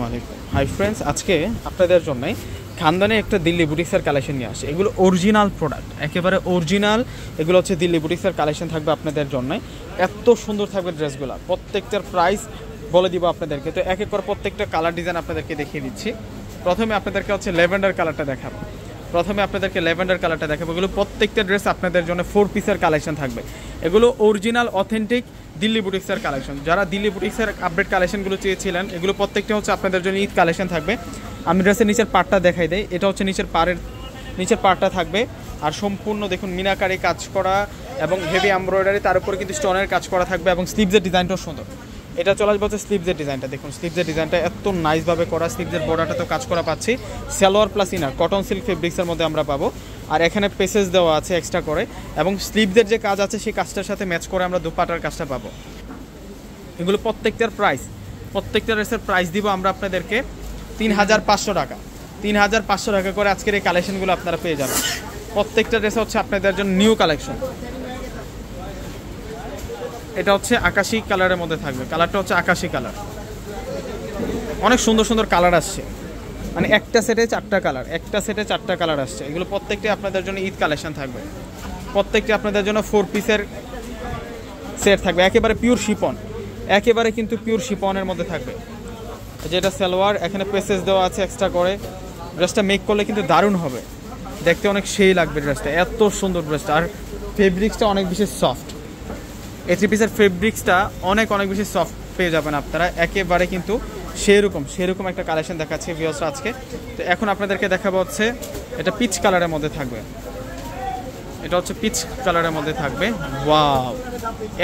ওয়ালাইকুম hi friends, আজকে আপনাদের জন্য খানদানি একটা দিল্লি বুটিক্সের কালেকশন নিয়ে আসে। এগুলো অরিজিনাল প্রোডাক্ট, একেবারে অরিজিনাল। এগুলো হচ্ছে দিল্লি বুটিক্সের কালেকশন থাকবে আপনাদের জন্য। এত সুন্দর থাকবে ড্রেসগুলো, প্রত্যেকটার প্রাইস বলে দিব আপনাদেরকে। তো এক এক করে প্রত্যেকটা কালার ডিজাইন আপনাদেরকে দেখিয়ে দিচ্ছি। প্রথমে আপনাদেরকে হচ্ছে ল্যাভেন্ডার কালারটা দেখাবো। এগুলো প্রত্যেকটা ড্রেস আপনাদের জন্য 4 পিসের কালেকশন থাকবে। এগুলো অরিজিনাল অথেন্টিক দিল্লি বুটিক্সের কালেকশন। যারা দিল্লি বুটিক্সের আপডেট কালেকশনগুলো চেয়েছিলেন, এগুলো প্রত্যেকটা হচ্ছে আপনাদের জন্য ঈদ কালেকশন থাকবে। আমি ড্রেসের নিচের পার্টটা দেখাই দেই। এটা হচ্ছে নিচের পার্টটা থাকবে, আর সম্পূর্ণ দেখুন মিনাকারি কাজ করা এবং হেভি এমব্রয়ডারি, তার উপরে কিন্তু স্টোনের কাজ করা থাকবে এবং স্লিভসের ডিজাইনটাও সুন্দর। এটা চলে আসবে হচ্ছে স্লিভসের ডিজাইনটা। দেখুন স্লিভসের ডিজাইনটা এত নাইসভাবে করা, স্লিভসের বর্ডারটা তো কাজ করা পাচ্ছি। Salwar plus inner cotton silk ফেব্রিক্সের মধ্যে আমরা পাবো। আর এখানে পেসেস দেওয়া আছে এক্সট্রা করে, এবং স্লিভসের যে কাজ আছে সেই কাজটার সাথে ম্যাচ করে আমরা দুপাটার কাজটা পাবো। এগুলো প্রত্যেকটা ড্রেসের প্রাইস দিব আমরা আপনাদেরকে 3500 টাকা। 3500 টাকা করে আজকের এই কালেকশনগুলো আপনারা পেয়ে যাবেন। প্রত্যেকটা ড্রেস হচ্ছে আপনাদের জন্য নিউ কালেকশন। এটা হচ্ছে আকাশি কালারের মধ্যে থাকবে। কালারটা হচ্ছে আকাশি কালার। অনেক সুন্দর সুন্দর কালার আসছে, মানে একটা সেটে 4টা কালার আসছে। এগুলো প্রত্যেকটাই আপনাদের জন্য ঈদ কালেকশন থাকবে। প্রত্যেকটা আপনাদের জন্য 4 পিসের সেট থাকবে, একেবারে পিওর শিপন, একেবারে কিন্তু পিওর শিপনের মধ্যে থাকবে। যেটা সালোয়ার, এখানে পেসেস দেওয়া আছে এক্সট্রা করে। ড্রেসটা মেক করলে কিন্তু দারুণ হবে, দেখতে অনেক সেই লাগবে ড্রেসটা। এত সুন্দর ড্রেসটা, আর ফেব্রিক্সটা অনেক বেশি সফট। এই 3 পিসের ফেব্রিক্সটা অনেক বেশি সফট পেয়ে যাবেন আপনারা। একেবারে কিন্তু সেরকম একটা কালেকশন দেখাচ্ছে ভিউয়ার্সরা আজকে। তো এখন আপনাদেরকে দেখাবো হচ্ছে এটা পিচ কালারের মধ্যে থাকবে। ওয়াও,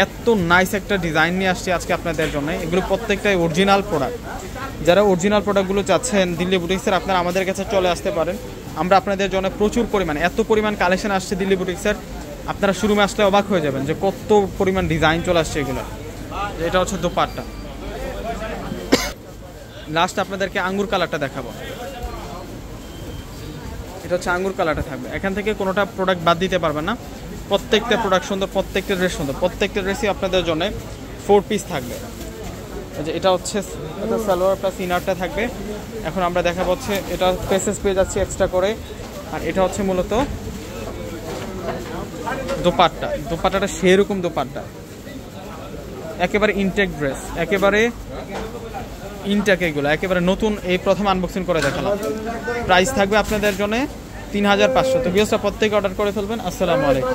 এত নাইস একটা ডিজাইন নিয়ে আসছে আজকে আপনাদের জন্য। এগুলো প্রত্যেকটাই অরিজিনাল প্রোডাক্ট। যারা অরিজিনাল প্রোডাক্টগুলো চাচ্ছেন দিল্লি বুটিক্সের, আপনারা আমাদের কাছে চলে আসতে পারেন। আমরা আপনাদের জন্য প্রচুর পরিমাণ, এত পরিমাণ কালেকশন আসছে দিল্লি বুটিক্সের, আপনারা শোরুমে আসলে অবাক হয়ে যাবেন যে কত পরিমাণ ডিজাইন চলে আসছে এগুলো। এটা হচ্ছে দোপাট্টা। লাস্ট আপনাদেরকে আঙ্গুর কালারটা দেখাবো। এটা হচ্ছে আঙ্গুর কালারটা থাকবে। এখান থেকে কোনোটা প্রোডাক্ট বাদ দিতে পারবেন না। প্রত্যেকটা প্রোডাক্ট সুন্দর, প্রত্যেকটা ড্রেস সুন্দর। প্রত্যেকটা ড্রেসই আপনাদের জন্য 4 পিস থাকবে। এটা হচ্ছে সালোয়ার প্লাস ইনারটা থাকবে। এখন আমরা দেখাবো হচ্ছে এটা পেসেস পেয়ে যাচ্ছি এক্সট্রা করে। আর এটা হচ্ছে মূলত দোপাট্টাটা সেরকম দোপাট্টা, একেবারে ইনটেক ড্রেস, একেবারে ইনটেক। এগুলো একেবারে নতুন, এই প্রথম আনবক্সিং করে দেখালাম। প্রাইস থাকবে আপনাদের জন্য 3500। তো ভিউয়ার্সরা প্রত্যেকে অর্ডার করে ফেলবেন। আসসালামু আলাইকুম।